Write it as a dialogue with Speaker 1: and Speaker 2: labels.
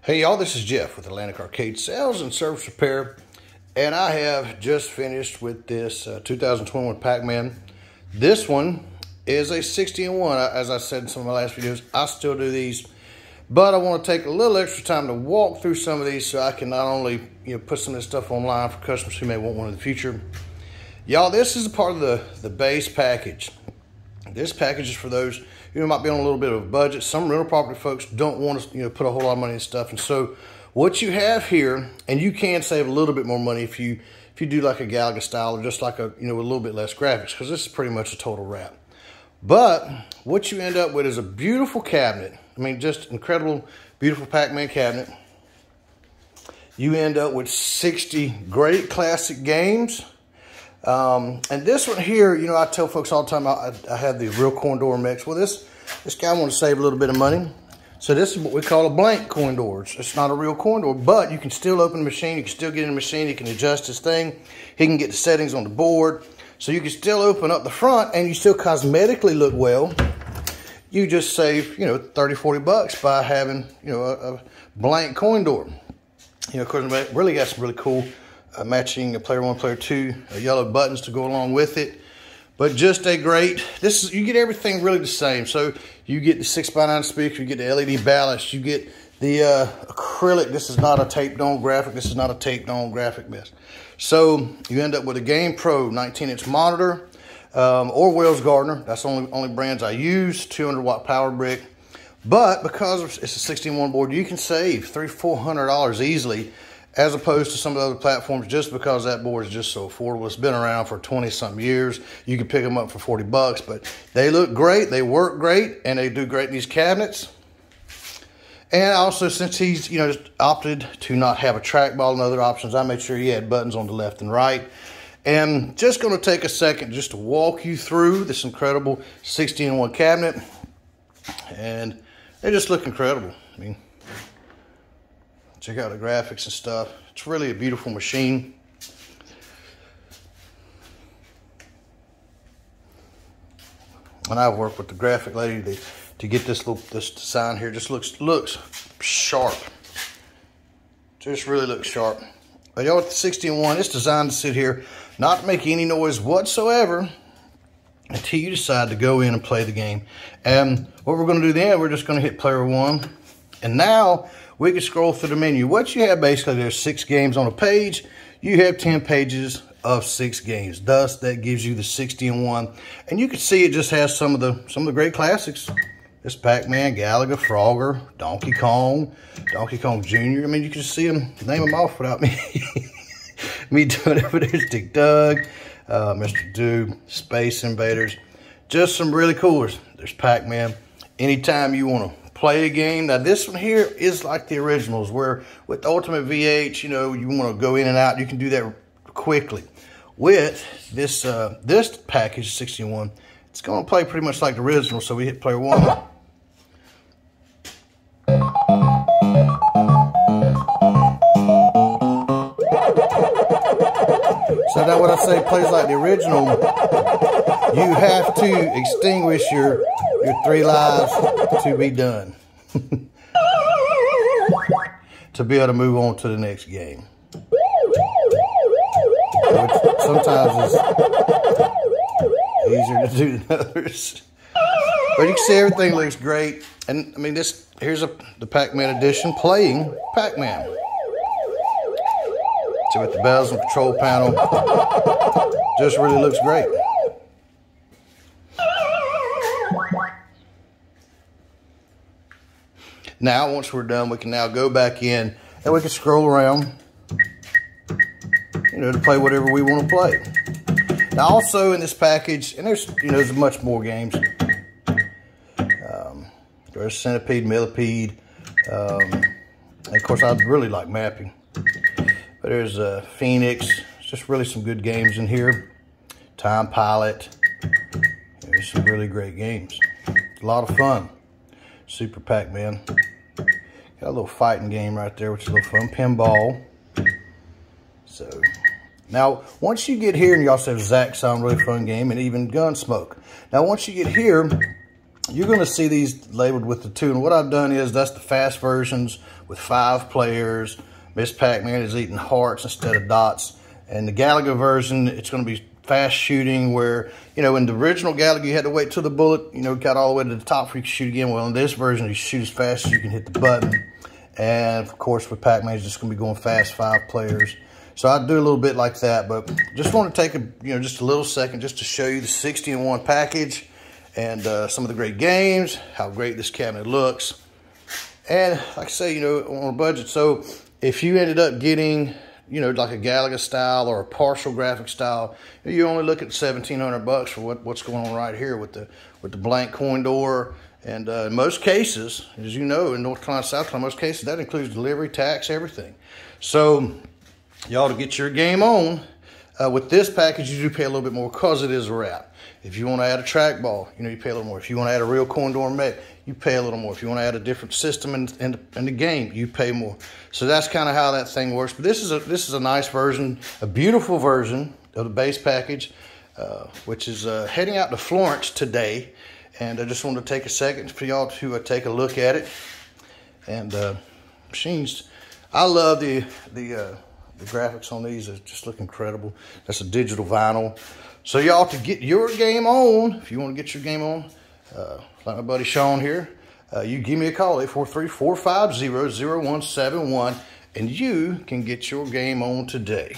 Speaker 1: Hey y'all, this is Jeff with Atlantic Arcade Sales and Service Repair, and I have just finished with this 2021 Pac-Man. This one is a 60-in-1. As I said in some of my last videos, I still do these, but I want to take a little extra time to walk through some of these so I can not only put some of this stuff online for customers who may want one in the future. Y'all, this is a part of the base package. This package is for those who might be on a little bit of a budget. Some rental property folks don't want to put a whole lot of money in stuff. And so what you have here, and you can save a little bit more money if you do like a Galaga style or just like a a little bit less graphics, because this is pretty much a total wrap. But what you end up with is a beautiful cabinet. I mean, just incredible, beautiful Pac-Man cabinet. You end up with 60 great classic games. And this one here, I tell folks all the time, I have the real coin door mix. Well, this guy wants to save a little bit of money. So this is what we call a blank coin door. It's not a real coin door, but you can still open the machine. You can still get in the machine. He can adjust his thing. He can get the settings on the board. So you can still open up the front and you still cosmetically look well. You just save, 30, 40 bucks by having, a blank coin door. Of course, it really got some really cool matching player 1, player 2 yellow buttons to go along with it. But just a great, you get everything really the same. So you get the 6x9 speaker, you get the LED ballast, you get the acrylic. This is not a taped on graphic. This is not a taped on graphic mess. So you end up with a Game Pro 19-inch monitor or Wells Gardner. That's the only brands I use. 200-watt power brick. But because it's a 61 board, you can save $300–400 easily, as opposed to some of the other platforms, just because that board is just so affordable. It's been around for 20-something years. You can pick them up for 40 bucks, but they look great, they work great, and they do great in these cabinets. And also, since he's, just opted to not have a trackball and other options, I made sure he had buttons on the left and right. And just going to take a second just to walk you through this incredible 60-in-1 cabinet. And they just look incredible. I mean, check out the graphics and stuff. It's really a beautiful machine. And I've worked with the graphic lady to get this design here. Just looks sharp. Just really looks sharp. But y'all, with the 60-in-1, it's designed to sit here, not to make any noise whatsoever until you decide to go in and play the game. And what we're going to do then, we're just going to hit player 1. And now we can scroll through the menu. What you have basically, there's 6 games on a page. You have 10 pages of 6 games. Thus, that gives you the 60-in-1. And you can see it just has some of the great classics. This Pac-Man, Galaga, Frogger, Donkey Kong Jr. I mean, you can see them, name them off without me doing it. But there's Dick Dug, Mr. Doob, Space Invaders. Just some really coolers. There's Pac-Man. Anytime you want to play a game. Now this one here is like the originals, where with Ultimate VH, you want to go in and out. You can do that quickly. With this this package 61, it's going to play pretty much like the original. So we hit player 1. So now when I say plays like the original, you have to extinguish your 3 lives to be done. To be able to move on to the next game. Which sometimes is easier to do than others. But you can see everything looks great. And I mean, here's the Pac-Man edition playing Pac-Man. So with the bells and control panel, just really looks great. Now, once we're done, we can now go back in and we can scroll around, to play whatever we want to play. Now, also in this package, and there's much more games. There's Centipede, Millipede, and of course, I really like mapping. But there's Phoenix. It's just really some good games in here. Time Pilot. There's some really great games. A lot of fun. Super Pac-Man. Got a little fighting game right there, which is a little fun. Pinball. So, now, once you get here, and you also have Zaxxon, really fun game, and even Gunsmoke. Now, once you get here, you're going to see these labeled with the 2. And what I've done is that's the fast versions with 5 players. Miss Pac-Man is eating hearts instead of dots. And the Galaga version, it's going to be fast shooting where, you know, in the original Galaga, you had to wait till the bullet, you know, got all the way to the top before you could shoot again. Well, in this version, you shoot as fast as you can hit the button. And, of course, with Pac-Man, it's just going to be going fast, 5 players. So I do a little bit like that, but just want to take just a little second just to show you the 60-in-1 package and some of the great games, how great this cabinet looks. And like I say, you know, on a budget. So if you ended up getting, you know, like a Galaga style or a partial graphic style, you only look at $1,700 for what's going on right here with the blank coin door. And in most cases, as you know, in North Carolina, South Carolina, most cases that includes delivery, tax, everything. So y'all, to get your game on, with this package, you do pay a little bit more because it is a wrap. If you want to add a trackball, you know, you pay a little more. If you want to add a real coin door mech, you pay a little more. If you want to add a different system in the game, you pay more. So that's kind of how that thing works. But this is a nice version, a beautiful version of the base package, which is heading out to Florence today. And I just wanted to take a second for y'all to take a look at it. And machines, I love the graphics on these. Just look incredible. That's a digital vinyl. So y'all, to get your game on, if you want to get your game on, like my buddy Sean here, you give me a call, 843-450-0171, and you can get your game on today.